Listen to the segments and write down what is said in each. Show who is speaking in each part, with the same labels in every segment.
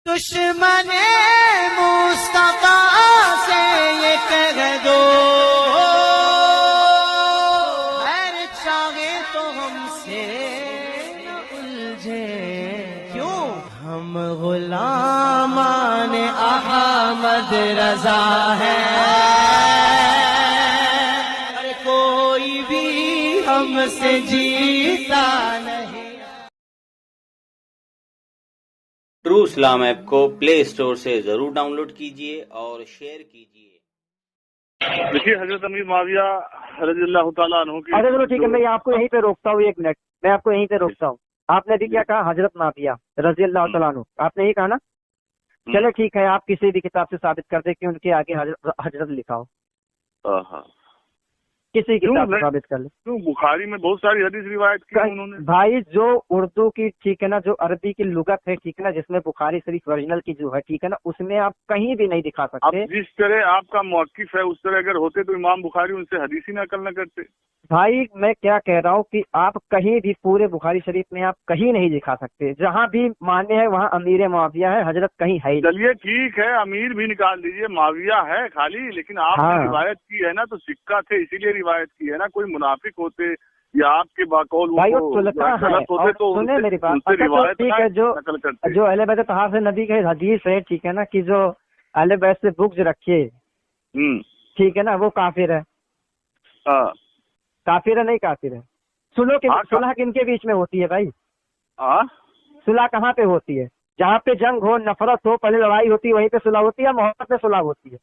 Speaker 1: دشمن مصطفیٰ سے یہ کہہ دو خیر چاہے تو ہم سے نہ الجھے، کیوں ہم غلامان احمد رضا ہیں، اور کوئی بھی ہم سے جیتا نہیں۔
Speaker 2: ٹرو اسلام ایپ کو پلے اسٹور سے ضرور ڈاؤن لوڈ کیجیے اور شیئر کیجیے۔
Speaker 3: دیکھیے حضرت امیر معاویہ رضی اللہ تعالیٰ عنہ کی،
Speaker 4: اچھا چلو ٹھیک ہے، میں آپ کو یہیں پہ روکتا ہوں، ایک منٹ میں آپ کو یہیں پہ روکتا ہوں۔ آپ نے ابھی کیا کہا؟ حضرت معاویہ رضی اللہ تعالیٰ عنہ، آپ نے یہی کہا نا؟ چلے ٹھیک ہے، آپ کسی بھی کتاب سے ثابت کر دیں کہ ان کے آگے حضرت لکھا ہو، کسی کتاب سے ثابت کر لیں۔
Speaker 3: کیوں بخاری میں بہت ساری حدیث روایت کی انہوں نے
Speaker 4: بھائی جو اردو کی ٹھیک ہے نا، جو عربی کی لغت ہے ٹھیک ہے نا، جس میں بخاری شریف اوریجنل کی جو ہے ٹھیک ہے نا، اس میں آپ کہیں بھی نہیں دکھا
Speaker 3: اب
Speaker 4: سکتے۔
Speaker 3: جس طرح آپ کا موقف ہے اس طرح اگر ہوتے تو امام بخاری ان سے حدیث ہی نقل نہ کرتے۔
Speaker 4: بھائی میں کیا کہہ رہا ہوں کہ آپ کہیں بھی پورے بخاری شریف میں آپ کہیں نہیں دکھا سکتے، جہاں بھی مانے ہے وہاں امیر معاویہ ہے، حضرت کہیں ہے ہی نہیں۔
Speaker 3: چلیے ٹھیک ہے، امیر بھی نکال دیجیے، معاویہ ہے خالی، لیکن آپ نے روایت کی ہے نا، تو سکہ تھے اسی لیے روایت کی ہے نا، کوئی منافق ہوتے یا آپ کے باقول
Speaker 4: بھائی وہ سلطہ ہے، اور سنیں میری بات، ٹھیک ہے، جو اہل بیت طہارت نبی کے حدیث ہے ٹھیک ہے نا، کہ جو اہل بیت سے بغض رکھے ٹھیک ہے نا، وہ کافر ہے۔ کافر ہے نہیں کافر ہے؟ صلح کن کے بیچ میں ہوتی ہے بھائی؟ صلح کہاں پہ ہوتی ہے؟ جہاں پہ جنگ ہو، نفرت ہو، پہلے لڑائی ہوتی ہے وہیں پہ صلح ہوتی ہے، محبت میں صلح ہوتی ہے؟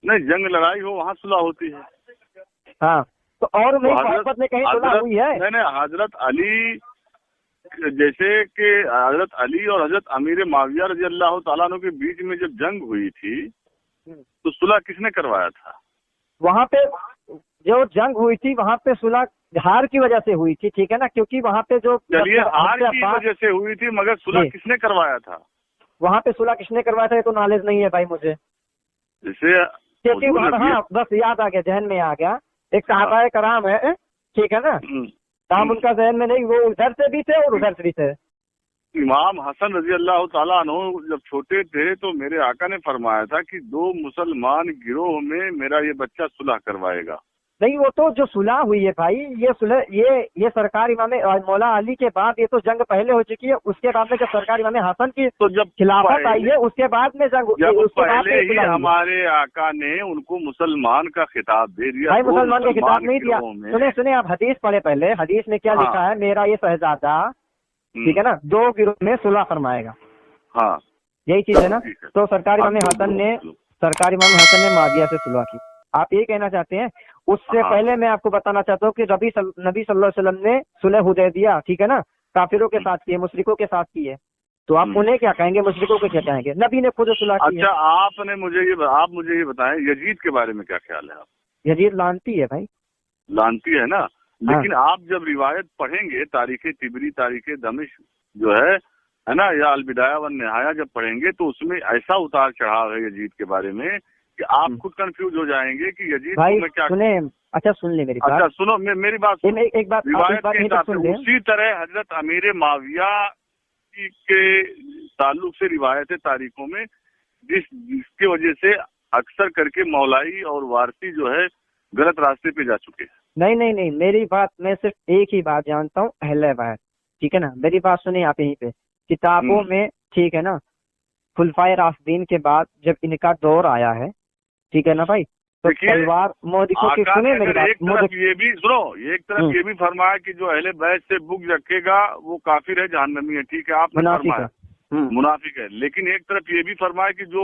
Speaker 3: نہیں، جنگ لڑائی ہو وہاں صلح ہوتی ہے۔
Speaker 4: ہاں تو اور نہیں، محبت میں کہیں صلح ہوئی ہے؟
Speaker 3: نہیں، حضرت علی، جیسے کہ حضرت علی اور حضرت امیر معاویہ رضی اللہ تعالیٰ عنہ کے بیچ میں جب جنگ ہوئی تھی تو صلح کس نے کروایا تھا؟
Speaker 4: وہاں پہ جو جنگ ہوئی تھی وہاں پہ صلح ہار کی وجہ سے ہوئی تھی ٹھیک ہے نا، کیونکہ وہاں پہ جو
Speaker 3: چلیے ہار کی وجہ سے ہوئی تھی، مگر صلح کس نے کروایا تھا؟
Speaker 4: وہاں پہ صلح کس نے کروایا تھا یہ تو نالج نہیں ہے بھائی مجھے،
Speaker 3: جیسے
Speaker 4: کیونکہ ہاں بس یاد آ گیا، ذہن میں آ گیا، ایک صحابہ کرام ہے ٹھیک ہے نا، نام ان کا ذہن میں نہیں، وہ ادھر سے بھی تھے اور ادھر سے بھی تھے۔
Speaker 3: امام حسن رضی اللہ تعالیٰ عنہ جب چھوٹے تھے تو میرے آقا نے فرمایا تھا کہ 2 مسلمان گروہ میں میرا یہ بچہ صلح کروائے گا۔
Speaker 4: نہیں، وہ تو جو صلح ہوئی ہے بھائی، یہ صلح یہ سرکار امام مولا علی کے بعد، یہ تو جنگ پہلے ہو چکی ہے، اس کے بعد میں جب سرکار امام حسن کی
Speaker 3: تو جب
Speaker 4: خلافت آئی ہے اس کے بعد میں جنگ،
Speaker 3: پہلے ہی ہمارے آقا نے ان کو مسلمان کا خطاب دے دیا۔
Speaker 4: بھائی مسلمان کا خطاب نہیں دیا، سنیں آپ حدیث پڑھے پہلے، حدیث میں کیا لکھا ہے؟ میرا یہ شہزادہ ٹھیک ہے نا 2 گروہ میں صلح فرمائے گا،
Speaker 3: ہاں
Speaker 4: یہی چیز ہے نا۔ تو سرکار امام حسن نے معاویہ سے صلح کی، آپ یہ کہنا چاہتے ہیں؟ اس سے پہلے میں آپ کو بتانا چاہتا ہوں کہ نبی صلی اللہ علیہ وسلم نے صلح حدیبیہ ٹھیک ہے نا کافروں کے ساتھ کی ہے، مشرکوں کے ساتھ کی ہے، تو آپ انہیں کیا کہیں گے؟ مشرکوں کو کیا کہیں گے؟ نبی نے خود صلح کی ہے۔
Speaker 3: اچھا آپ مجھے یہ بتائیں، یزید کے بارے میں کیا خیال ہے آپ؟
Speaker 4: یزید لعنتی ہے بھائی،
Speaker 3: لعنتی ہے نا، لیکن آپ جب روایت پڑھیں گے، تاریخ طبری، تاریخ دمشق جو ہے نا، یا البدایہ والنہایہ جب پڑھیں گے تو اس میں ایسا اتار چڑھاؤ ہے یزید کے بارے میں کہ آپ خود کنفیوز ہو جائیں گے کہ یزید میں کیا۔
Speaker 4: اچھا سن لیں میری بات،
Speaker 3: اچھا سنو میری بات،
Speaker 4: ایک بات
Speaker 3: روایت کے حساب سے اسی طرح حضرت امیر معاویہ کے تعلق سے روایت ہے تاریخوں میں، جس کی وجہ سے اکثر کر کے مولائی اور وارثی جو ہے غلط راستے پہ جا چکے ہیں۔
Speaker 4: نہیں، میری بات، میں صرف ایک ہی بات جانتا ہوں، اہل بیت ٹھیک ہے نا، میری بات سنیں آپ یہیں پہ، کتابوں میں ٹھیک ہے نا خلفائے راشدین کے بعد جب ان کا دور آیا ہے ٹھیک ہے نا بھائی، تو تلوار مودی کو
Speaker 3: ایک طرف یہ بھی فرمایا کہ جو اہل بیت سے بغض رکھے گا وہ کافر ہے، جہنمی ہے، ٹھیک ہے آپ نے فرمایا منافق ہے، لیکن ایک طرف یہ بھی فرمایا کہ جو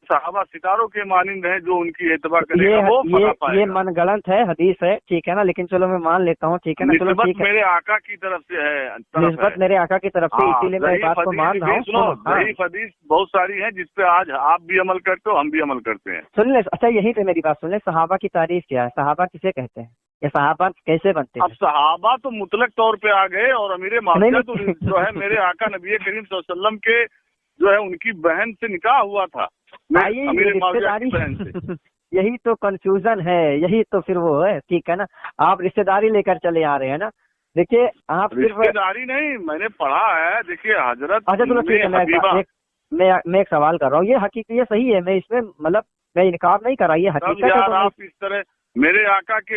Speaker 3: صحابہ ستاروں کے مانند ہیں، جو ان کی اتباع کرے گا وہ فلاح پائے گا۔
Speaker 4: یہ من گڑنت ہے، حدیث ہے ٹھیک ہے نا، لیکن چلو میں مان لیتا ہوں ٹھیک ہے نا، چلو ٹھیک ہے،
Speaker 3: میرے آقا کی طرف سے ہے،
Speaker 4: نسبت میرے آقا کی طرف سے، اسی لیے میں بات کو مان رہا ہوں۔
Speaker 3: ضعیف حدیث بہت ساری ہیں جس پہ آج آپ بھی عمل کرتے ہو، ہم بھی عمل کرتے ہیں۔
Speaker 4: سن لیں، اچھا یہیں پہ میری بات سن لیں، صحابہ کی تعریف کیا ہے؟ صحابہ کسے کہتے ہیں؟ یہ صحابہ کیسے بنتے ہیں؟
Speaker 3: اب صحابہ تو مطلق طور پہ آ گئے، اور امیر معاویہ تو جو ہے میرے آقا نبی کریم صلی اللہ علیہ وسلم کے جو ہے ان کی بہن سے نکاح ہوا تھا، امیر معاویہ کی بہن سے۔
Speaker 4: یہی تو کنفیوژن ہے، یہی تو پھر وہ ہے ٹھیک ہے نا، آپ رشتے داری لے کر چلے آ رہے ہیں نا۔ دیکھیے آپ
Speaker 3: رشتے داری نہیں، میں نے پڑھا ہے، دیکھیے حضرت
Speaker 4: मैं एक सवाल कर रहा हूँ, ये हकीकत ये सही है, मैं इसमें मतलब मैं इनकार नहीं कर रहा, ये हकीकत है।
Speaker 3: यार आप इस तरह मेरे आका के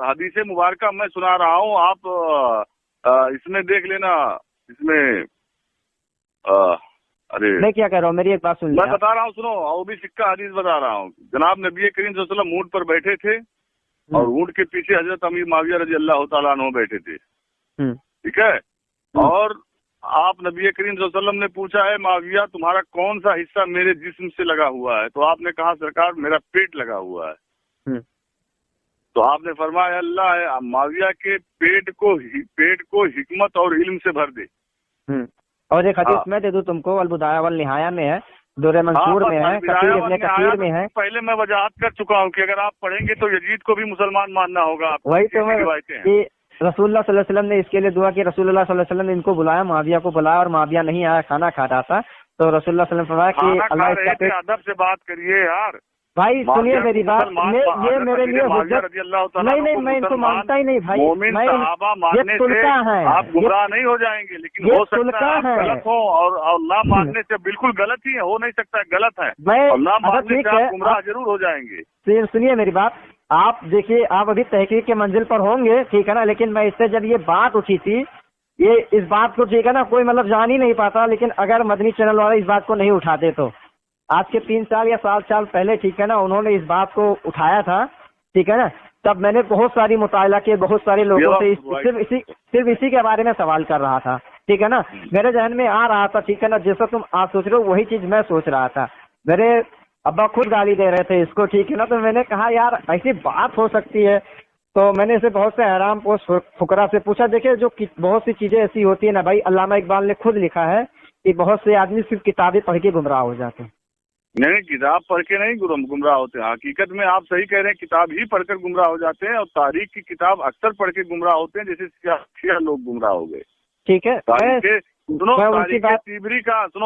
Speaker 3: हदीस मुबारका मैं सुना रहा हूँ, आप इसमें देख लेना, इसमें अरे
Speaker 4: मैं क्या कह रहा हूँ, मेरी एक बात सुन
Speaker 3: मैं बता रहा हूँ, सुनो, वो भी सिक्का हदीस बता रहा हूँ। जनाब नबी करीम सल्लल्लाहु अलैहि वसल्लम ऊंट पर बैठे थे और ऊंट के पीछे हजरत अमीर माविया रजी अल्लाह तआला अन्हु बैठे थे, ठीक है। और आप नबी करीम सल्लल्लाहु अलैहि वसल्लम ने पूछा है माविया तुम्हारा कौन सा हिस्सा मेरे जिस्म से लगा हुआ है, तो आपने कहा सरकार मेरा पेट लगा हुआ है। तो आपने फरमाया अल्लाह है माविया के पेट को हिकमत और इल्म से भर दे।
Speaker 4: और एक हदीस मैं दे दूं तुमको, अल-बुदाया वल निहाया में है, दुर्र मंसूर में है, कसीर इब्न कसीर में है।
Speaker 3: पहले मैं वजाहत कर चुका हूँ कि अगर आप पढ़ेंगे तो यजीद को भी मुसलमान मानना होगा।
Speaker 4: वही तो मैं कि रसूलुल्लाह सल्लल्लाहु अलैहि वसल्लम ने इसके लिए दुआ की, रसूलुल्लाह सल्लल्लाहु अलैहि वसल्लम ने इनको बुलाया, माविया को बुलाया और माविया नहीं आया, खाना खा रहा था, तो रसूलुल्लाह सल्लल्लाहु अलैहि वसल्लम फरमाया कि अल्लाह इसका पेट।
Speaker 3: अदब से बात करिए यार
Speaker 4: भाई, सुनिए मेरी बात, ये मेरे लिए हुज्जत नहीं, मैं इनको मानता ही नहीं भाई, ये तुलका है,
Speaker 3: आप गुमराह नहीं हो जाएंगे, लेकिन हो सकता है गलत हो, और ना मानने से बिल्कुल गलत ही है, हो नहीं सकता गलत है, और ना मानने से आप गुमराह जरूर हो जाएंगे।
Speaker 4: सुनिए मेरी बात, आप देखिए, आप अभी तहकीक के मंजिल पर होंगे, ठीक है ना, लेकिन मैं इससे जब ये बात उठी थी, ये इस बात को, ठीक है ना, कोई मतलब जान ही नहीं पाता, लेकिन अगर मदनी चैनल वाले इस बात को नहीं उठाते तो आज के 3 साल या 7 साल पहले, ठीक है ना, उन्होंने इस बात को उठाया था, ठीक है ना, तब मैंने बहुत सारी मुताला किए, बहुत सारे लोगों से सिर्फ इसी के बारे में सवाल कर रहा था, ठीक है ना, मेरे जहन में आ रहा था, ठीक है ना, जैसा तुम आज सोच रहे हो वही चीज मैं सोच रहा था। मेरे अब्बा खुद गाली दे रहे थे इसको, ठीक है ना, तो मैंने कहा यार ऐसी बात हो सकती है, तो मैंने इसे बहुत से हैरान पोस्ट फुकरा से पूछा। देखिए, जो बहुत सी चीजें ऐसी होती है ना भाई, अल्लामा इकबाल ने खुद लिखा है कि बहुत से आदमी सिर्फ किताबें पढ़ के गुमराह हो जाते हैं।
Speaker 3: नहीं, किताब पढ़ के नहीं गुमराह होते हैं, हकीकत में आप सही कह रहे हैं, किताब ही पढ़कर गुमराह हो जाते हैं, और तारीख की किताब अक्सर पढ़ के गुमराह होते हैं, जैसे शिया लोग गुमराह हो गए,
Speaker 4: ठीक है।
Speaker 3: सुनो,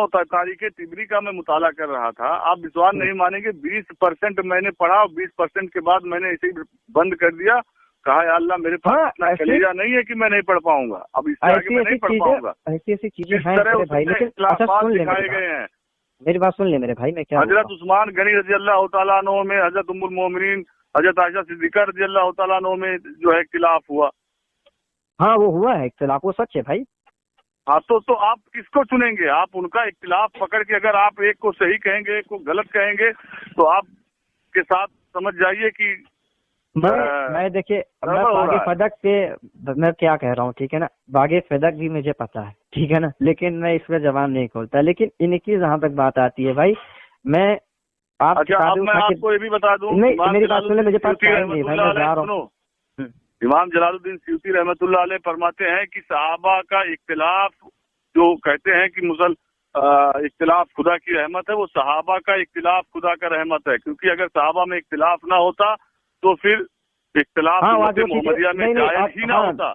Speaker 3: तारीख तिबरी का मैं मुताला कर रहा था, आप विश्वास नहीं मानेंगे, 20% मैंने पढ़ा और 20% के बाद मैंने इसे बंद कर दिया, कहा या अल्लाह मेरे पास इतना कलेजा नहीं है कि मैं नहीं पढ़ पाऊंगा, अब इससे आगे मैं नहीं पढ़ पाऊंगा।
Speaker 4: ऐसी चीजें हैं भाई, लेकिन दिखाए गए हैं। मेरी बात सुन ले मेरे भाई, मैं क्या
Speaker 3: हजरत उस्मान गनी रजी अल्लाह तआला अन्हु में, हजरत उम्मुल मोमिनीन हजरत आयशा सिद्दीका रजी अल्लाह तआला अन्हु में जो है इख्तिलाफ हुआ।
Speaker 4: हाँ, वो हुआ है इख्तिलाफ, वो सच है भाई।
Speaker 3: हाँ, तो आप किसको चुनेंगे? आप उनका इख्तिलाफ पकड़ के अगर आप एक को सही कहेंगे, एक को गलत कहेंगे, तो आप के साथ समझ जाइए कि
Speaker 4: मैं देखिए, मैं बागे फदक पे मैं क्या कह रहा हूँ, ठीक है ना, बागे फदक भी मुझे पता है, ठीक है ना, लेकिन मैं इस पर जवाब नहीं खोलता। लेकिन इनकी जहाँ तक बात आती है भाई, मैं
Speaker 3: आपको ये भी बता दूं,
Speaker 4: नहीं मेरी बात सुन ले, मुझे पता नहीं भाई, मैं जा रहा हूँ।
Speaker 3: इमाम जलालुद्दीन सयूती रहमतुल्लाह अलैह फरमाते हैं कि सहाबा का इख्तिलाफ, जो कहते हैं कि इख्तिलाफ खुदा की रहमत है, वो सहाबा का इख्तिलाफ खुदा का रहमत है, क्योंकि अगर सहाबा में इख्तिलाफ ना होता तो फिर इख्तिलाफ मोहम्मदिया में जायज ही ना होता।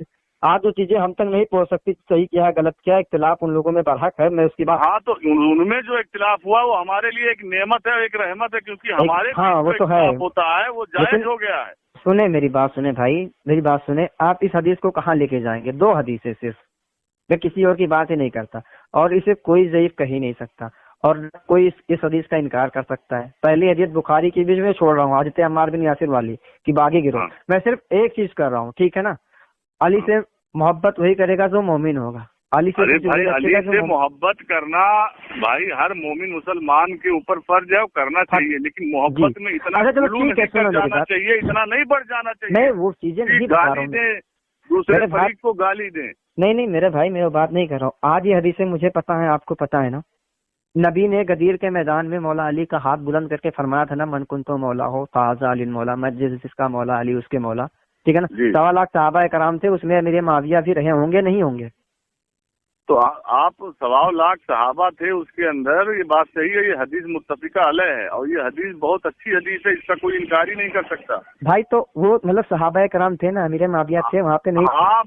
Speaker 4: आज जो चीजें हम तक नहीं पहुंच सकती, सही क्या है गलत क्या है, इख्तिलाफ उन लोगों में बरहक है, मैं उसकी बात।
Speaker 3: हाँ, तो उनमें जो इख्तिलाफ हुआ वो हमारे लिए एक नेमत है, एक रहमत है, क्योंकि हमारे
Speaker 4: वो तो है
Speaker 3: होता है, वो जायज हो गया है।
Speaker 4: सुने मेरी बात सुने भाई, मेरी बात सुने, आप इस हदीस को कहाँ लेके जाएंगे? 2 हदीस है सिर्फ, मैं किसी और की बात ही नहीं करता, और इसे कोई ज़ईफ कह ही नहीं सकता, और कोई इस हदीस का इनकार कर सकता है। पहली हदीस बुखारी की भी मैं छोड़ रहा हूँ, हज़रत अम्मार बिन यासिर वाली की बागी गिरोह, मैं सिर्फ एक चीज कर रहा हूँ, ठीक है ना, अली से मोहब्बत वही करेगा जो मोमिन होगा। अली से
Speaker 3: मोहब्बत करना भाई हर मोमिन मुसलमान के ऊपर फर्ज है, करना चाहिए, लेकिन मोहब्बत में इतना जाना चाहिए, इतना नहीं बढ़ जाना चाहिए।
Speaker 4: मैं वो चीजें नहीं बता रहा हूँ,
Speaker 3: दूसरे फरीक को गाली दें।
Speaker 4: नहीं मेरे भाई, मैं वो बात नहीं कर रहा हूँ। आज ये हदीसें मुझे पता है, आपको पता है ना, नबी ने गदीर के मैदान में मौला अली का हाथ बुलंद करके फरमाया था ना, मन कुन तो मौला हो ताज़ा अली मौला, मैं जिसका मौला अली उसके मौला, ठीक है ना। 1.25 लाख सहाबा कराम थे, उसमें मेरे माविया भी रहे होंगे, नहीं होंगे?
Speaker 3: तो आप 1.25 लाख सहाबा थे, उसके अंदर ये बात सही है, ये हदीस मुत्तफिका अलैह है, और ये हदीस बहुत अच्छी हदीस है, इसका कोई इनकार ही नहीं कर सकता भाई।
Speaker 4: तो वो मतलब सहाबा कराम थे ना, मेरे माविया थे वहाँ पे, नहीं?
Speaker 3: आप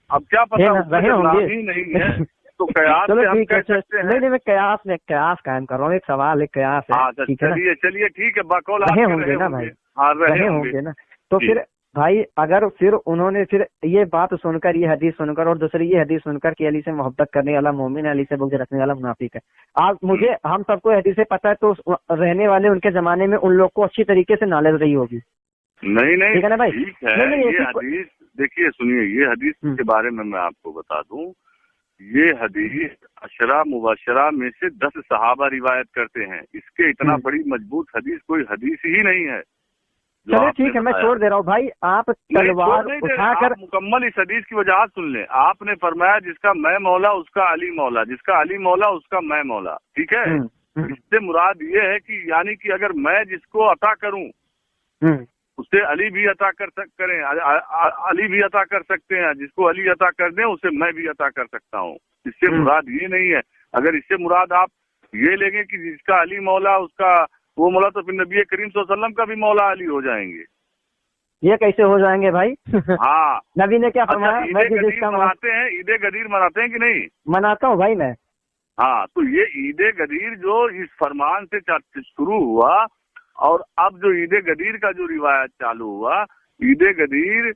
Speaker 3: अब क्या पता
Speaker 4: रहे होंगे
Speaker 3: ही नहीं है, तो कयास
Speaker 4: चलो ठीक है, नहीं मैं कयास कायम कर रहा हूँ, एक सवाल है, कयास है,
Speaker 3: चलिए ठीक है, बकौल
Speaker 4: रहे होंगे ना भाई, रहे होंगे ना, तो फिर भाई अगर फिर उन्होंने फिर ये बात सुनकर, ये हदीस सुनकर और दूसरी ये हदीस सुनकर कि अली से मोहब्बत करने वाला मोमिन है, अली से बुग़्ज़ रखने वाला मुनाफिक है, आप मुझे हम सबको हदीसें पता है, तो रहने वाले उनके जमाने में उन लोग को अच्छी तरीके से नॉलेज रही होगी।
Speaker 3: नहीं नहीं
Speaker 4: ठीक है ना भाई?
Speaker 3: ठीक है।
Speaker 4: नहीं,
Speaker 3: ये हदीस देखिए, सुनिए, ये हदीस के बारे में मैं आपको बता दूं, ये हदीस अशरा मुबशरा में से 10 सहाबा रिवायत करते हैं। इसके इतना बड़ी मजबूत हदीस कोई हदीस ही नहीं है।
Speaker 4: चलो ठीक है, मैं छोड़ दे रहा हूँ भाई। आप तलवार उठाकर
Speaker 3: मुकम्मल इस हदीस की वजह सुन लें। आपने फरमाया जिसका मैं मौला उसका अली मौला, जिसका अली मौला उसका मैं मौला। ठीक है, इससे मुराद ये है कि यानी कि अगर मैं जिसको अता करूं उसे अली भी अता करें, अली भी अता कर सकते हैं, जिसको अली अता कर दें उसे मैं भी अता कर सकता हूँ। इससे मुराद ये नहीं है। अगर इससे मुराद आप ये लेंगे कि जिसका अली मौला उसका वो मौला, तो फिर नबी करीम सल्लल्लाहु अलैहि वसल्लम का भी मौला अली हो जाएंगे।
Speaker 4: ये कैसे हो जाएंगे भाई?
Speaker 3: हाँ,
Speaker 4: नबी ने क्या फरमाया?
Speaker 3: अच्छा, ईद गदीर मनाते हैं, ईद गदीर मनाते हैं कि नहीं?
Speaker 4: मनाता हूँ भाई मैं।
Speaker 3: हाँ, तो ये ईद गदीर जो इस फरमान से शुरू हुआ और अब जो ईद गदीर का जो रिवायत चालू हुआ, ईद गदीर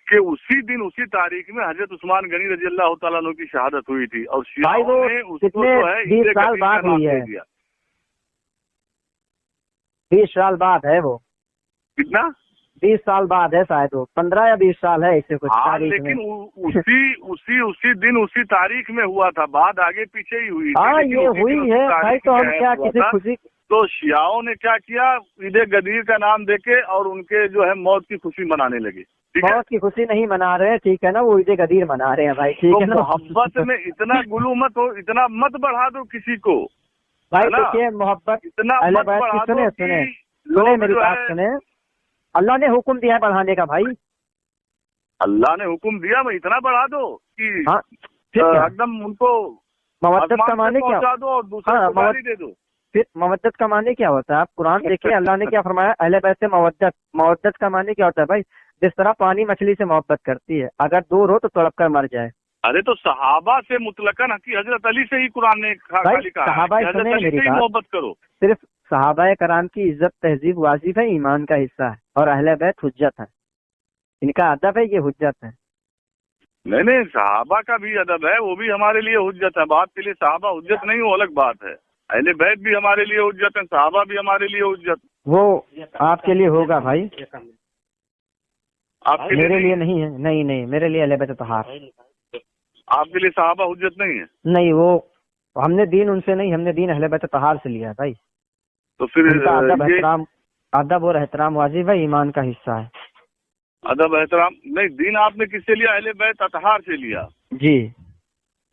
Speaker 3: के उसी दिन उसी तारीख में हजरत उस्मान गनी रजी अल्लाह तआला अन्हु की शहादत हुई थी और शियाओं ने उसको जो है
Speaker 4: 20 साल बाद हुई है। 20 साल बाद है वो।
Speaker 3: कितना?
Speaker 4: 20 साल बाद है शायद, वो 15 या 20 साल है इससे कुछ तारीख
Speaker 3: लेकिन
Speaker 4: में।
Speaker 3: उसी दिन उसी तारीख में हुआ था, बाद आगे पीछे ही हुई।
Speaker 4: हाँ, ये हुई है भाई, तो हम क्या किसी खुशी।
Speaker 3: तो शियाओं ने क्या किया, ईद गदीर का नाम देके और उनके जो है मौत की खुशी मनाने लगे।
Speaker 4: मौत की खुशी नहीं मना रहे हैं, ठीक है ना, वो ईद गदीर मना रहे हैं भाई। ठीक है ना,
Speaker 3: मोहब्बत में इतना गुलू मत हो, इतना मत बढ़ा दो किसी को
Speaker 4: भाई। देखिए मोहब्बत
Speaker 3: इतना मत बढ़ा दो।
Speaker 4: सुने मेरी बात सुने, अल्लाह ने हुक्म दिया है बढ़ाने का भाई।
Speaker 3: अल्लाह ने हुक्म दिया, मैं इतना बढ़ा दो कि
Speaker 4: हाँ,
Speaker 3: एकदम उनको
Speaker 4: मवद्दत का माने क्या
Speaker 3: दो और दूसरे को गाली दे दो।
Speaker 4: फिर मवद्दत का माने क्या होता है? आप कुरान देखिए, अल्लाह ने क्या फरमाया, अहले बैत से मवद्दत का माने क्या होता है भाई? जिस तरह पानी मछली से मोहब्बत करती है, अगर दूर हो तो तड़प कर मर जाए।
Speaker 3: अरे तो सहाबा से मुतलकन कि हजरत अली से ही कुरान ने खाली कहा हजरत अली से ही मोहब्बत करो।
Speaker 4: सिर्फ सहाबा कराम की इज्जत तहजीब वाजिब है, ईमान का हिस्सा है, और अहले बैत हुज्जत है, इनका अदब है, ये हुज्जत है।
Speaker 3: नहीं, सहाबा का भी अदब है, वो भी हमारे लिए हुज्जत है। बात के लिए सहाबा हुज्जत नहीं, वो अलग बात है। अहले बैत भी हमारे लिए हुज्जत है, सहाबा भी हमारे लिए हुज्जत।
Speaker 4: वो आपके लिए होगा भाई,
Speaker 3: आपके
Speaker 4: मेरे लिए नहीं है। नहीं, मेरे लिए अहले बैत तहार।
Speaker 3: आपके लिए सहाबा हुज्जत नहीं है? नहीं,
Speaker 4: वो हमने दीन उनसे नहीं, हमने दीन अहले बैत तहार से लिया है भाई।
Speaker 3: तो फिर
Speaker 4: अदब और एहतराम वाजिब है, ईमान का हिस्सा है।
Speaker 3: अदब एहतराम नहीं, दीन आपने किससे लिया? अहले बैत अतहार से लिया
Speaker 4: जी।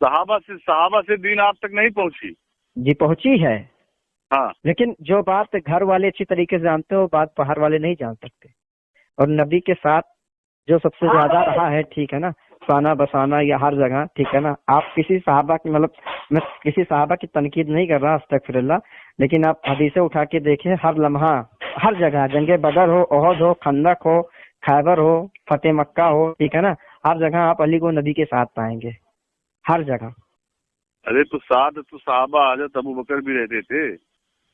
Speaker 3: सहाबा से दीन आप तक नहीं पहुंची?
Speaker 4: जी पहुंची है।
Speaker 3: हाँ,
Speaker 4: लेकिन जो बात घर वाले अच्छी तरीके से जानते हो, बात बाहर वाले नहीं जान सकते। और नबी के साथ जो सबसे ज्यादा रहा है, ठीक है ना, साना बसाना या हर जगह, ठीक है ना। आप किसी सहाबा की, मतलब मैं किसी सहाबा की तनकीद नहीं कर रहा, अस्तगफिरुल्लाह, लेकिन आप हदीसें उठा के देखें, हर लम्हा हर जगह, जंगे बदर हो, ओहद हो, खंदक हो, खैबर हो, फतेह मक्का हो, ठीक है ना, हर जगह आप अली को नबी के साथ पाएंगे, हर जगह।
Speaker 3: अरे तो साथ तो सहाबा हजरत अबू बकर भी रहते थे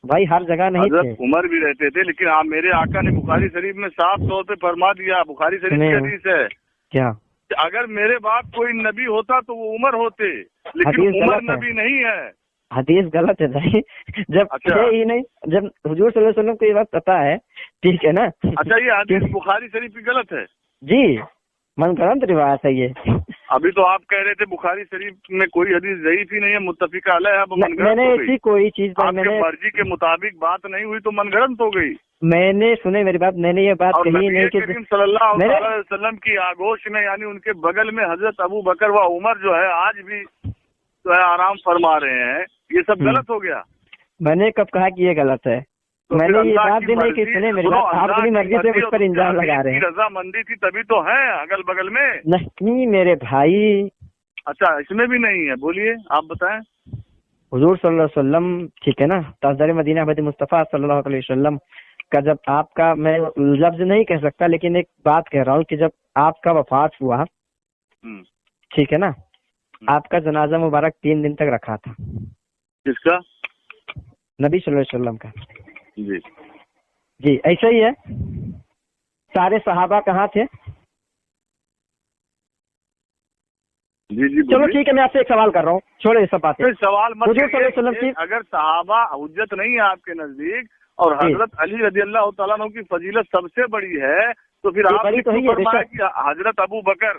Speaker 4: भाई, हर जगह नहीं थे।
Speaker 3: हजरत उमर भी रहते थे, लेकिन आप मेरे आका ने बुखारी शरीफ में साफ तौर पे फरमा दिया, बुखारी शरीफ की हदीस है
Speaker 4: क्या,
Speaker 3: अगर मेरे बाद कोई नबी होता तो वो उमर होते, लेकिन उमर नबी नहीं है।
Speaker 4: हदीस गलत है भाई। जब
Speaker 3: अच्छा,
Speaker 4: ही नहीं, जब हुजूर सल्लल्लाहु अलैहि वसल्लम को ये बात पता है, ठीक है ना।
Speaker 3: अच्छा, ये हदीस बुखारी शरीफ की गलत है
Speaker 4: जी, मनगढ़ंत रिवायत है ये।
Speaker 3: अभी तो आप कह रहे थे बुखारी शरीफ में कोई हदीस ज़ईफ ही नहीं है, मुत्तफिका अलैह है,
Speaker 4: मैंने ऐसी कोई चीज
Speaker 3: आपके मर्जी के मुताबिक बात नहीं हुई तो मनगढ़ंत हो गई।
Speaker 4: मैंने सुने मेरी बात, मैंने ये बात कही नहीं कि
Speaker 3: सल्लल्लाहु अलैहि वसल्लम की आगोश में, यानी उनके बगल में हजरत अबू बकर व उमर जो है आज भी जो है आराम फरमा रहे हैं, ये सब गलत हो गया।
Speaker 4: मैंने कब कहा कि ये गलत है? तो मैंने ये बात भी नहीं की, सुने मेरी बात, आप अपनी मर्जी से उस पर इंजाम लगा रहे हैं।
Speaker 3: रजामंदी थी तभी तो है अगल बगल में।
Speaker 4: नहीं मेरे भाई।
Speaker 3: अच्छा, इसमें भी नहीं है, बोलिए आप बताएं।
Speaker 4: हुजूर सल्लल्लाहु अलैहि वसल्लम, ठीक है ना, ताजदार मदीना हज़रत मुस्तफ़ा सल्लल्लाहु अलैहि वसल्लम का जब आपका, मैं लफ्ज नहीं कह सकता लेकिन एक बात कह रहा हूँ कि जब आपका वफात हुआ, ठीक है ना, आपका जनाजा मुबारक 3 दिन तक रखा था।
Speaker 3: किसका?
Speaker 4: नबी सल्लल्लाहु अलैहि वसल्लम का।
Speaker 3: जी
Speaker 4: जी, ऐसा ही है, सारे सहाबा कहाँ थे?
Speaker 3: जी जी
Speaker 4: चलो ठीक है, मैं आपसे एक सवाल कर रहा हूँ, छोड़ो ये सब बातें।
Speaker 3: सवाल मत
Speaker 4: हुजूर सल्लल्लाहु अलैहि वसल्लम
Speaker 3: करिए।
Speaker 4: की
Speaker 3: अगर सहाबा हुज्जत नहीं है आपके नजदीक और
Speaker 4: जी।
Speaker 3: हजरत अली रजी अल्लाह तआला अन्हु की फजीलत सबसे बड़ी है, तो फिर
Speaker 4: ये
Speaker 3: आप
Speaker 4: बड़ी तो है,
Speaker 3: फरमाए
Speaker 4: बेशक।
Speaker 3: कि हजरत अबू बकर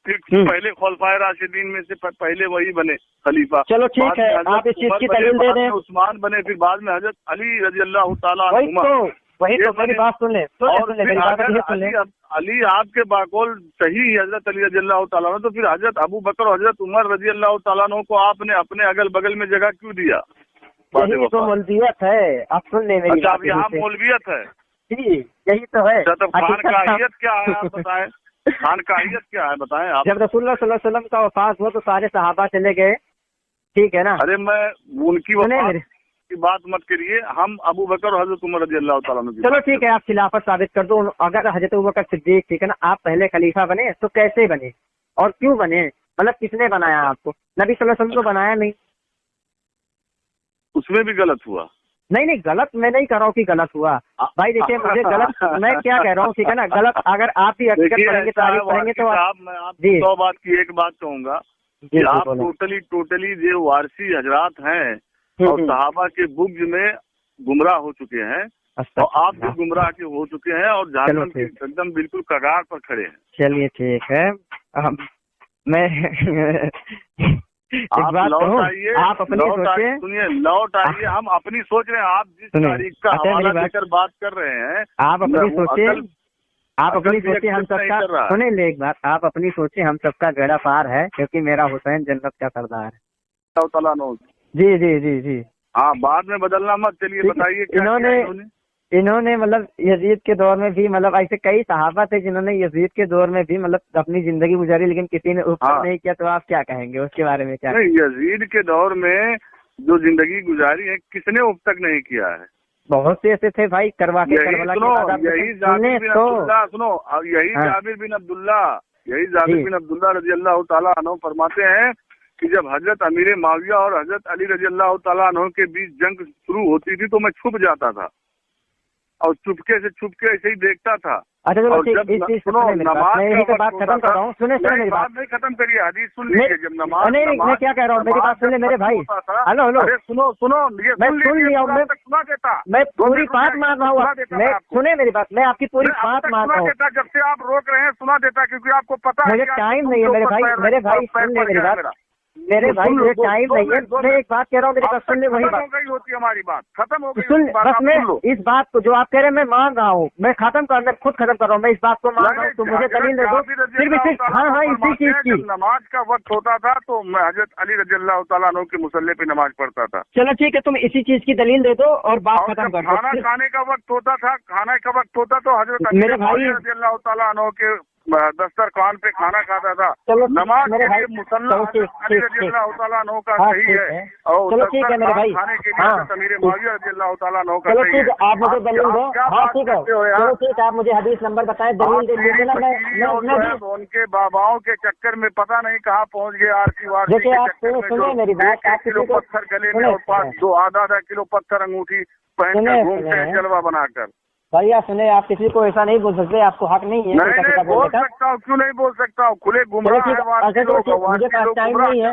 Speaker 3: फिर
Speaker 4: हम्म।
Speaker 3: पहले खुलफाए राशिदीन में से पहले वही बने खलीफा।
Speaker 4: चलो ठीक
Speaker 3: बाद में
Speaker 4: है,
Speaker 3: हजरत
Speaker 4: आप इस चीज
Speaker 3: उमर
Speaker 4: की
Speaker 3: बने,
Speaker 4: दलील दे
Speaker 3: बाद
Speaker 4: दें।
Speaker 3: में उस्मान बने, फिर बाद में हजरत अली रजी अल्लाह तआला
Speaker 4: वही
Speaker 3: अन्हुमा।
Speaker 4: तो
Speaker 3: ये
Speaker 4: मेरी बात सुन ले,
Speaker 3: और
Speaker 4: सुन ले,
Speaker 3: फिर
Speaker 4: मेरी बात
Speaker 3: अगर
Speaker 4: ये सुन ले।
Speaker 3: अली आपके बाकौल सही हजरत अली रजी अल्लाह तआला अन्हु, तो फिर हजरत अबू बकर और हजरत उमर रजी अल्लाह तआला अन्हु को आपने अपने अगल बगल में जगह क्यों दिया?
Speaker 4: यही तो मौलवियत है, आप सुन ले मेरी
Speaker 3: अच्छा,
Speaker 4: बात।
Speaker 3: अब यहाँ मौलवियत है।
Speaker 4: जी, यही तो है।
Speaker 3: अच्छा, तो खान
Speaker 4: हकीकत
Speaker 3: काहियत क्या है आप बताएं? खान काहियत क्या है बताएं आप?
Speaker 4: जब रसूलुल्लाह सल्लल्लाहु अलैहि वसल्लम का वफात हुआ तो सारे सहाबा चले गए, ठीक है ना?
Speaker 3: अरे मैं उनकी
Speaker 4: सुने
Speaker 3: वफात
Speaker 4: मेरे,
Speaker 3: की बात मत करिए, हम अबू बकर और हजरत उमर रजी अल्लाह तआला अन्हु की
Speaker 4: चलो
Speaker 3: बात
Speaker 4: ठीक है, आप खिलाफत साबित कर दो। अगर हजरत अबू बकर सिद्दीक, ठीक है ना, आप पहले खलीफा बने तो कैसे बने और क्यों बने? मतलब किसने बनाया आपको? नबी सल्लल्लाहु अलैहि वसल्लम को बनाया नहीं।
Speaker 3: उसमें भी गलत हुआ।
Speaker 4: नहीं, गलत मैं नहीं कह रहा हूँ कि गलत हुआ भाई। देखिए मुझे गलत, मैं क्या कह रहा हूँ, ठीक है ना, गलत अगर आप भी हकीकत
Speaker 3: देखिए
Speaker 4: पढ़ेंगे,
Speaker 3: ऐसा है
Speaker 4: तारीफ पढ़ेंगे तो
Speaker 3: साहब, मैं आपको
Speaker 4: जी
Speaker 3: 100 बात की एक बात कहूंगा कि
Speaker 4: जी
Speaker 3: आप
Speaker 4: बोलो।
Speaker 3: टोटली जो वारसी हजरात हैं और सहाबा के बुग्ज में गुमराह हो चुके हैं और आप भी गुमराह के हो चुके हैं और जहन्नम की एकदम बिल्कुल कगार पर खड़े हैं।
Speaker 4: चलिए ठीक है, मैं
Speaker 3: आप लौट आइए,
Speaker 4: आप अपनी सोचिए,
Speaker 3: सुनिए, लौट आइए, हम अपनी सोच रहे हैं। आप जिस तारीख का हवाला देकर बात कर रहे हैं,
Speaker 4: आप अपनी सोचिए, आप अपनी
Speaker 3: अकल
Speaker 4: सोचिए, हम
Speaker 3: भी नहीं कर
Speaker 4: सबका
Speaker 3: रहा है।
Speaker 4: सुने ले एक बात, आप अपनी सोचिए, हम सबका बेड़ा पार है, क्योंकि मेरा हुसैन जन्नत का सरदार है।
Speaker 3: अल्लाह ताला नो।
Speaker 4: जी जी जी जी
Speaker 3: हाँ, बाद में बदलना मत। चलिए बताइए क्या
Speaker 4: इन्होंने मतलब यजीद के दौर में भी, मतलब ऐसे कई सहाबा थे जिन्होंने यजीद के दौर में भी मतलब अपनी जिंदगी गुजारी, लेकिन किसी ने उपकार नहीं किया। तो आप क्या कहेंगे उसके बारे में? क्या
Speaker 3: नहीं, यजीद के दौर में जो जिंदगी गुजारी है किसने उप तक नहीं किया है?
Speaker 4: बहुत से ऐसे थे भाई, करवा के
Speaker 3: यही जाबिर बिन अब्दुल्ला रजी अल्लाह तआला अन्हु फरमाते हैं कि जब हजरत अमीर माविया और हजरत अली रजी अल्लाह तआला अन्हु के बीच जंग शुरू होती थी तो मैं छुप जाता था और चुपके ऐसे ही देखता था।
Speaker 4: अच्छा
Speaker 3: और जब सुनो, नमाज
Speaker 4: का बात खत्म कर रहा हूँ, सुने मेरी बात
Speaker 3: नहीं खत्म करिए, हदीस सुन लीजिए। जब नमाज
Speaker 4: मैं क्या कह रहा हूँ, मेरी बात सुन ले मेरे भाई। हेलो
Speaker 3: अरे सुनो, ये
Speaker 4: मैं सुन लिया,
Speaker 3: सुना देता,
Speaker 4: मैं पूरी बात मान रहा हूँ। मैं सुने मेरी बात, मैं आपकी पूरी बात मान रहा हूँ।
Speaker 3: जब से आप रोक रहे हैं सुना देता, क्योंकि आपको पता है
Speaker 4: मुझे टाइम नहीं है मेरे भाई, सुन ले मेरी बात मेरे भाई, मुझे टाइम नहीं है। मैं एक बात कह रहा हूँ, मेरी बात सुन ले, वही बात
Speaker 3: गई होती हमारी बात खत्म हो गई।
Speaker 4: सुन बस, मैं इस बात को जो आप कह रहे हैं मैं मान रहा हूँ, मैं खत्म कर, मैं खुद खत्म कर रहा हूँ, मैं इस बात को मान रहा हूँ। तो मुझे दलील दे दो फिर भी सिर्फ। हाँ, इसी चीज की
Speaker 3: नमाज का वक्त होता था तो मैं हजरत अली रजी अल्लाह तआला अन्हु के मुसल्ले पे नमाज पढ़ता था।
Speaker 4: चलो ठीक है, तुम इसी चीज की दलील दे दो और बात खत्म कर दो।
Speaker 3: खाना खाने का वक्त होता था, तो हजरत
Speaker 4: मेरे भाई
Speaker 3: रजी अल्लाह तआला अन्हु के दस्तरखान पे खाना खाता था।
Speaker 4: चलो
Speaker 3: नमाज
Speaker 4: मेरे भाई,
Speaker 3: मुसल्ला अली रजी अल्लाह तआला अन्हु का सही है और
Speaker 4: चलो ठीक है मेरे भाई।
Speaker 3: खाने के लिए अमीर माविया रजी अल्लाह तआला अन्हु का
Speaker 4: चलो
Speaker 3: सही
Speaker 4: ठीक
Speaker 3: है।
Speaker 4: है, आप मुझे दलील दो। हाँ ठीक है, चलो ठीक है, आप मुझे हदीस नंबर बताएं, दलील दे दीजिए ना। मैं
Speaker 3: उनके बाबाओं के चक्कर में पता नहीं कहाँ पहुँच गए। आरती वारती
Speaker 4: देखिए, आप सुने मेरी बात।
Speaker 3: 1 किलो पत्थर गले में और आधा किलो पत्थर अंगूठी पहन कर घूमते हैं जलवा बनाकर।
Speaker 4: भाई आप सुने, आप किसी को ऐसा नहीं बोल सकते, आपको हक नहीं है।
Speaker 3: नहीं बोल सकता हूँ, क्यों नहीं बोल सकता हूँ? खुले गुमराह
Speaker 4: मुझे पास टाइम नहीं है।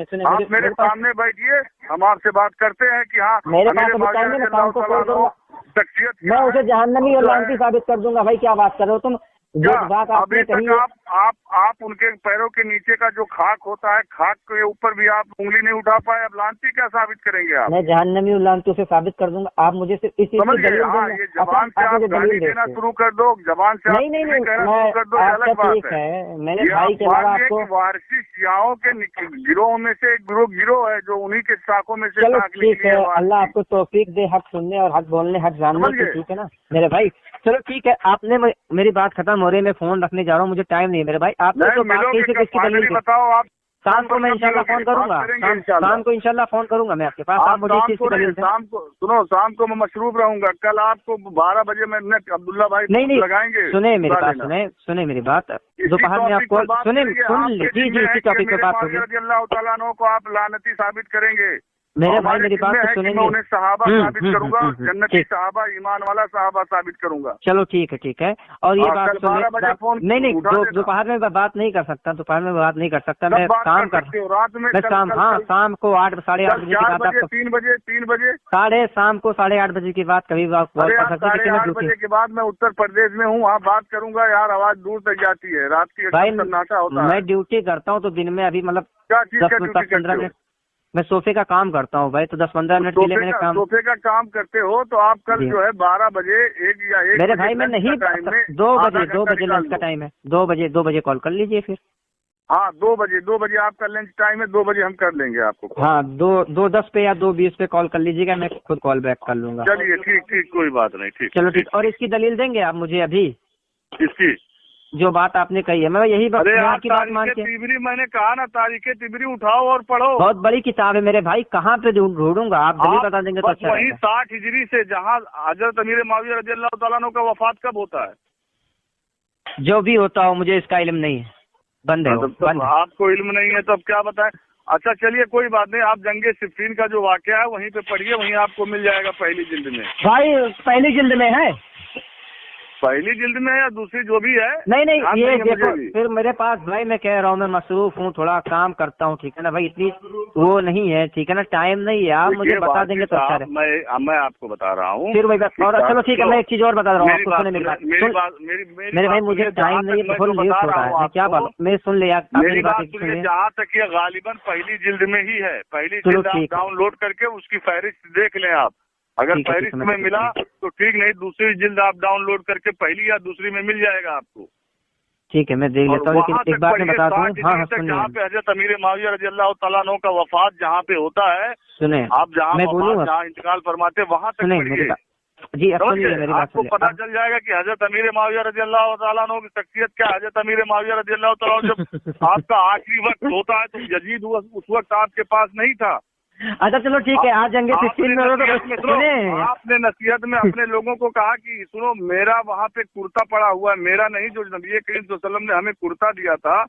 Speaker 4: सुने
Speaker 3: आप मेरे सामने बैठिए, हम आपसे बात करते हैं कि हाँ
Speaker 4: मेरे पास टाइम है, मैं शाम को कॉल करूँगा।
Speaker 3: शख्सियत
Speaker 4: मैं उसे जहन्नमी और लानती साबित कर दूंगा। भाई क्या बात कर रहे हो तुम? जो बात आपने कही है,
Speaker 3: आप उनके पैरों के नीचे का जो खाक होता है, खाक के ऊपर भी आप उंगली नहीं उठा पाए, अब लानती क्या साबित करेंगे आप?
Speaker 4: मैं जहन्नमी और लानती से साबित कर दूंगा। आप मुझे सिर्फ इसी
Speaker 3: समझ गए? हाँ, ये जबान से आप गाली देना शुरू कर दो, जबान से
Speaker 4: नहीं कहना
Speaker 3: शुरू कर दो, अलग बात है।
Speaker 4: मैंने भाई के अलावा आपको
Speaker 3: वारसी शियाओं के गिरोह में से एक गिरोह है जो उन्हीं के शाखों में से।
Speaker 4: चलो ठीक है, अल्लाह आपको तौफीक दे हक सुनने और हक बोलने, हक जानने की, ठीक है ना मेरे भाई? चलो ठीक है, आपने मेरी बात खत्म हो रही है, मैं फोन रखने जा रहा हूँ, मुझे टाइम नहीं है मेरे भाई। आपने तो बात किसकी दलील
Speaker 3: बताओ आप?
Speaker 4: शाम को मैं इंशाल्लाह फोन करूंगा, शाम को इंशाल्लाह फोन करूंगा मैं आपके पास। आप मुझे किसकी दलील?
Speaker 3: शाम को सुनो, शाम को मैं मशरूफ रहूंगा। कल आपको 12 बजे में अब्दुल्ला भाई
Speaker 4: नहीं
Speaker 3: लगाएंगे।
Speaker 4: सुने मेरी बात, सुने मेरी बात। दोपहर में आपको सुन ली जी इसी टॉपिक पे बात होगी।
Speaker 3: रजी अल्लाह तआला अन्हु को आप लानती साबित करेंगे,
Speaker 4: मेरे भाई मेरी बात तो
Speaker 3: मैं
Speaker 4: सुनेंगे।
Speaker 3: उन्हें सहाबा साबित करूंगा, जन्नती सहाबा, ईमान वाला सहाबा साबित करूंगा।
Speaker 4: चलो ठीक है। और ये बात
Speaker 3: कल 12 बजे फोन
Speaker 4: नहीं
Speaker 3: उठा देना।
Speaker 4: दोपहर में बात नहीं कर सकता, दोपहर में बात नहीं कर सकता, मैं काम कर
Speaker 3: रात में,
Speaker 4: मैं शाम, हाँ शाम को 8 साढ़े 8 बजे की बात, आपको
Speaker 3: 3 बजे
Speaker 4: शाम को 8:30 बजे की बात कभी बात कॉल कर सकते, लेकिन मैं
Speaker 3: 8 बजे के बाद मैं उत्तर प्रदेश में हूँ, वहाँ बात करूंगा यार, आवाज दूर तक जाती है, रात की
Speaker 4: भाई
Speaker 3: सन्नाटा होता है।
Speaker 4: मैं ड्यूटी करता हूँ तो दिन में अभी मतलब
Speaker 3: क्या चीज का
Speaker 4: 10-15 मिनट मैं सोफे का काम करता हूँ भाई, तो 10-15 मिनट के लिए मैंने काम।
Speaker 3: सोफे का काम करते हो तो आप कल जो है 12 बजे 1 या 1
Speaker 4: मेरे भाई मैं नहीं 2 बजे लंच का टाइम है, 2 बजे कॉल कर लीजिए फिर।
Speaker 3: हाँ 2 बजे आपका लंच टाइम है, 2 बजे हम कर लेंगे आपको।
Speaker 4: हाँ 2:10 पे या 2:20 पे कॉल कर लीजिएगा, मैं खुद कॉल बैक कर लूंगा।
Speaker 3: चलिए ठीक कोई बात नहीं, ठीक।
Speaker 4: चलो ठीक। और इसकी दलील देंगे आप मुझे अभी,
Speaker 3: इसकी
Speaker 4: जो बात आपने कही है, मैं यही बात की बात मान के।
Speaker 3: तिबरी मैंने कहा ना, तारीखे तिबरी उठाओ और पढ़ो।
Speaker 4: बहुत बड़ी किताब है मेरे भाई, कहाँ पे ढूंढूंगा, आप दलील बता देंगे तो अच्छा
Speaker 3: वही
Speaker 4: रहेगा।
Speaker 3: 60 हिजरी से, जहाँ हजरत अमीर मुआविया रज़ियल्लाहु तआला अन्हु का वफात कब होता है?
Speaker 4: जो भी होता हो मुझे इसका इल्म नहीं है, बंद है।
Speaker 3: आपको इल्म नहीं है तो अब क्या बताएं। अच्छा चलिए कोई बात नहीं, आप जंगे सिफ़ीन का जो वाक़या है वहीं पे पढ़िए, वहीं आपको मिल जाएगा पहली जिल्द में।
Speaker 4: भाई पहली जिल्द में है?
Speaker 3: पहली जिल्द में या दूसरी जो भी है?
Speaker 4: नहीं ये देखो, फिर मेरे पास भाई मैं कह रहा हूँ मैं मसरूफ हूँ, थोड़ा काम करता हूँ, ठीक है ना भाई, इतनी वो नहीं है, ठीक है ना, टाइम नहीं है, आप मुझे बता देंगे तो अच्छा है।
Speaker 3: मैं आपको बता रहा हूँ
Speaker 4: फिर वही बात। और चलो ठीक है, मैं एक चीज और बता रहा हूँ आपको, सुने मेरी बात। मेरे भाई मुझे टाइम नहीं है, बहुत लेट हो रहा है, मैं क्या बोलूँ, मैं सुन लिया मेरी बात सुनिए।
Speaker 3: जहाँ तक ये गालिबन पहली जिल्द में ही है, पहली जिल्द आप डाउनलोड करके उसकी फहरिस्त देख लें आप, अगर फहरिस्त में मिला तो ठीक, नहीं दूसरी जिल्द आप डाउनलोड करके पहली या दूसरी में मिल जाएगा आपको।
Speaker 4: ठीक है मैं देख लेता हूँ, लेकिन एक बात मैं बताता हूँ। हाँ सुनिए,
Speaker 3: जहाँ पे हजरत अमीर मुआविया रज़ियल्लाहु तआला अन्हु का वफात जहाँ पे होता है,
Speaker 4: सुने
Speaker 3: आप जहाँ
Speaker 4: मैं बोलूँगा,
Speaker 3: जहाँ इंतकाल फरमाते वहाँ तक पढ़िए
Speaker 4: जी। अब सुनिए मेरी बात,
Speaker 3: आपको पता चल जाएगा कि हजरत अमीर मुआविया रज़ियल्लाहु तआला अन्हु की शख्सियत क्या। हजरत अमीर मुआविया रज़ियल्लाहु तआला अन्हु जब आपका आखिरी वक्त होता है तो यजीद उस वक्त आपके पास नहीं था।
Speaker 4: अच्छा चलो ठीक है, आज जंगे सिफ़ीन में हो तो सुने,
Speaker 3: आपने नसीहत में अपने लोगों को कहा कि सुनो, मेरा वहाँ पे कुर्ता पड़ा हुआ है, मेरा नहीं, जो नबी करीम सल्लल्लाहु अलैहि वसल्लम ने हमें कुर्ता दिया था,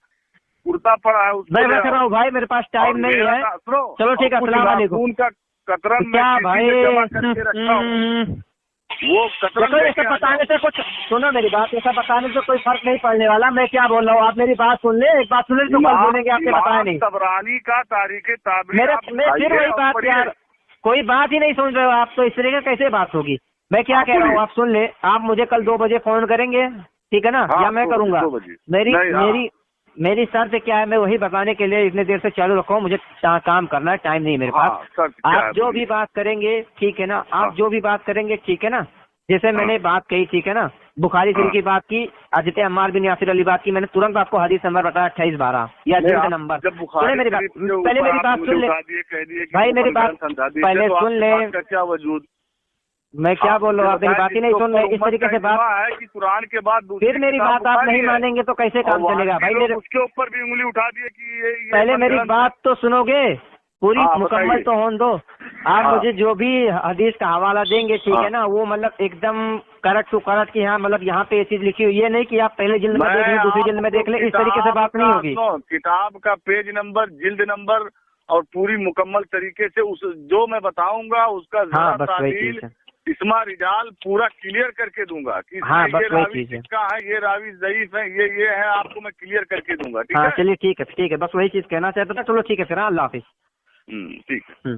Speaker 3: कुर्ता पड़ा है उसमें।
Speaker 4: मैं कर रहा हूँ भाई, मेरे पास टाइम नहीं है। चलो ठीक है, अस्सलाम वालेकुम।
Speaker 3: उनका कतरन
Speaker 4: क्या भाई
Speaker 3: जमा करके रखा हूँ, वो कतरन
Speaker 4: ऐसा बताने से कुछ, सुनो मेरी बात, ऐसा बताने से कोई फर्क नहीं पड़ने वाला। मैं क्या बोल रहा हूँ, आप मेरी बात सुन ले, एक बात सुन ले तो कल बोलेंगे आपने बताया नहीं।
Speaker 3: तबरानी का तारीख ताबरी
Speaker 4: मेरे फिर वही बात यार, कोई बात ही नहीं सुन रहे हो आप, तो इस तरीके कैसे बात होगी। मैं क्या कह रहा हूँ, आप सुन ले, आप मुझे कल 2 बजे फोन करेंगे, ठीक है ना, या मैं करूँगा। मेरी शर्त क्या है, मैं वही बताने के लिए इतने देर से चालू रखा हूँ, मुझे काम करना है, टाइम नहीं है मेरे पास। आप जो भी बात करेंगे ठीक है ना, आप जो भी बात करेंगे ठीक है ना, जैसे मैंने बात कही ठीक है ना, बुखारी शरीफ की बात की, हज़रत अम्मार बिन यासिर अली बात की, मैंने तुरंत आपको हदीस नंबर बताया 28-12 या जिल्द नंबर। सुने मेरी बात, पहले मेरी बात सुन ले भाई, मेरी बात पहले सुन ले।
Speaker 3: क्या वजूद,
Speaker 4: मैं क्या बोल रहा हूँ, आप मेरी बात ही नहीं सुन रहे, इस तरीके से बात
Speaker 3: है कि कुरान के बाद
Speaker 4: फिर मेरी बात आप नहीं मानेंगे तो कैसे काम चलेगा भाई। मेरे
Speaker 3: उसके ऊपर भी उंगली उठा दिए कि ये
Speaker 4: पहले मेरी बात तो सुनोगे, पूरी मुकम्मल तो होने दो। आप मुझे जो भी हदीस का हवाला देंगे ठीक है ना, वो मतलब एकदम करट टू करट की, हाँ मतलब यहाँ पे ये चीज लिखी हुई, ये नहीं कि आप पहले जिल्द में देख लें दूसरी जिल्द में देख लें, इस तरीके से बात नहीं होगी।
Speaker 3: किताब का पेज नंबर, जिल्द नंबर और पूरी मुकम्मल तरीके से उस जो मैं बताऊंगा उसका तावील इस्मा रिजाल पूरा क्लियर करके दूंगा कि ये रावी सिक्का है, ये रावी ज़ईफ है, ये है, आपको मैं क्लियर करके दूंगा। ठीक है,
Speaker 4: चलिए ठीक है, बस वही चीज कहना चाहता था। चलो ठीक है फिर, अल्लाह हाफिज।
Speaker 3: ठीक है।